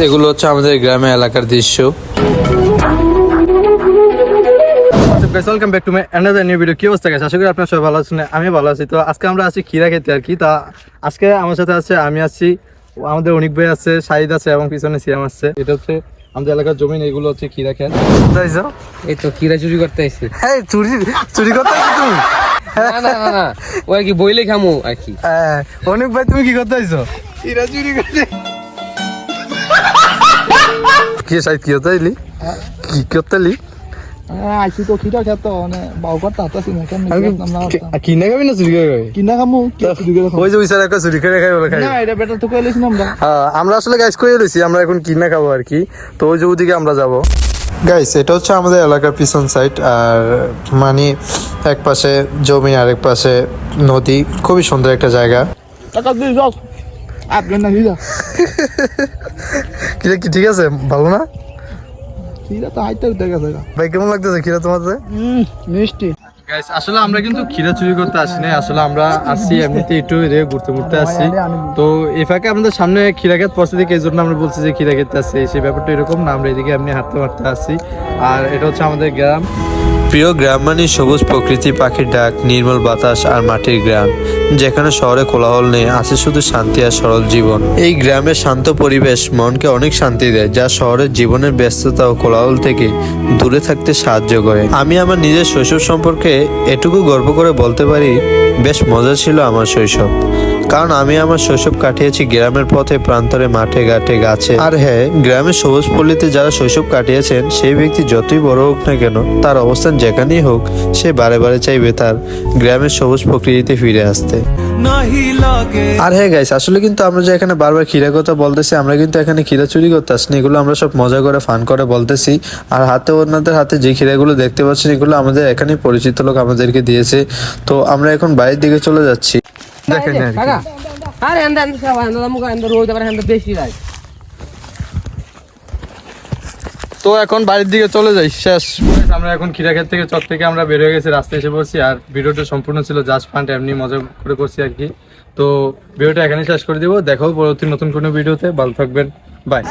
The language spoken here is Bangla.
এগুলো হচ্ছে আমাদের গ্রামে এলাকার দৃশ্য। Welcome back to my another new video. কি অবস্থা গাইস? আশা করি আপনারা সবাই ভালো আছেন, আমি ভালো আছি। তো আজকে আমরা আছি ক্ষীরা খেতে আর কি। তা আজকে আমার সাথে আছে, আমি আছি, আমাদের অনিক ভাই আছে, শাহিদ আছে এবং পিছনে সিয়াম আছে। এটা হচ্ছে আমাদের এলাকার জমি, এগুলো হচ্ছে ক্ষীরা খেত। এই তো ক্ষীরা চুরি করতে আইছি। হ্যাঁ, চুরি করতে আইছো তুমি? না ওই কি বইলে খামু আর কি। অনিক ভাই তুমি কি করতে আইছো? ক্ষীরা চুরি করতে। কি শাহিদ কি করতে আইলি? কি করতে আইলি? আইছি তো ক্ষীরা খেত মানে বাউ করতে আতাছি না কেন কিনা খাবি না চুরি করে? কিনা খামু ওই যে বিচার একটা চুরি করে খাই বলে খাই না, এটা বেটার তো কইলিস না আমরা। আমরা আসলে গাইস করে লইছি, আমরা এখন কিনা খাবো আর কি। তো ওই যে ওদিকে আমরা যাবো। গাইস এটা হচ্ছে আমাদের এলাকার পিছন সাইড, আর মানে এক পাশে জমি আর এক পাশে নদী, খুবই সুন্দর একটা জায়গা। টাকা দিয়ে যাও আপনি না হিজা কিরা কি ঠিক আছে? ভালো না? ক্ষীরা তো হাইতে দেখা যায়। ভাই কেমন লাগতেছে ক্ষীরা তোমাদের? মিষ্টি। গাইস আসলে আমরা কিন্তু ক্ষীরা চুরি করতে আসি না, আসলে আমরা আসছি এমনিতে একটু ঘুরতে আসছি। তো এই ফাঁকে আমাদের সামনে ক্ষীরা ক্ষেত পড়ছে দেখে এই জন্য আমরা বলছি যে ক্ষীরা খেতে আসছি। সেই ব্যাপারটা এরকম না, আমরা এদিকে এমনি হাঁটতে আসছি। আর এটা হচ্ছে আমাদের গ্রাম। প্রিয় গ্রাম মানে সবুজ প্রকৃতি, পাখির ডাক, নির্মল বাতাস আর মাটির গ্রাম, যেখানে শহরে কোলাহল নেই, আছে শুধু শান্তি আর সরল জীবন। এই গ্রামের শান্ত পরিবেশ মনকে অনেক শান্তি দেয়, যা শহরের জীবনের ব্যস্ততা ও কোলাহল থেকে দূরে থাকতে সাহায্য করে। আমি আমার নিজের শৈশব সম্পর্কে এটুকু গর্ব করে বলতে পারি, বেশ মজা ছিল আমার শৈশব, কারণ আমি আমার শৈশব কাটিয়েছি গ্রামের পথে, প্রান্তরে, মাঠে ঘাটে, গাছে। আর হ্যাঁ, গ্রামের সবুজ পল্লীতে যারা শৈশব কাটিয়েছেন, সেই ব্যক্তি যতই বড় হোক না কেন, তার অবস্থান যেখানেই হোক, সে বারে বারে চাইবে তার গ্রামের সবুজ প্রকৃতিতে ফিরে আসতে। আর হ্যাঁ গাইস, আসলে কিন্তু আমরা যে এখানে বারবার ক্ষীরা কথা বলতেছি, আমরা কিন্তু এখানে ক্ষীরা চুরি করতে আসিনি, এগুলো আমরা সব মজা করে ফান করে বলতেছি। আর হাতে ওনাদের হাতে যে ক্ষীরাগুলো দেখতে পাচ্ছেন, এগুলো আমাদের এখানে পরিচিত লোক আমাদেরকে দিয়েছে। তো আমরা এখন বাড়ির দিকে চলে যাচ্ছি। দেখেন আরে আন্দান সব আন্দান মুখ আন্দান রোজ আবার আন্দান বেশি রাই। তো এখন বাড়ির দিকে চলে যাই, শেষ। আমরা এখন ক্ষীরা ক্ষেত থেকে চক থেকে আমরা বের হয়ে গেছি, রাস্তায় এসে পড়ছি। আর ভিডিওটা সম্পূর্ণ ছিল জাস্ট ফান, এমনি মজা করে করছি আর কি। তো ভিডিওটা এখানে শেষ করে দিব। দেখো পরবর্তী নতুন কোনো ভিডিওতে। ভালো থাকবেন, বাই।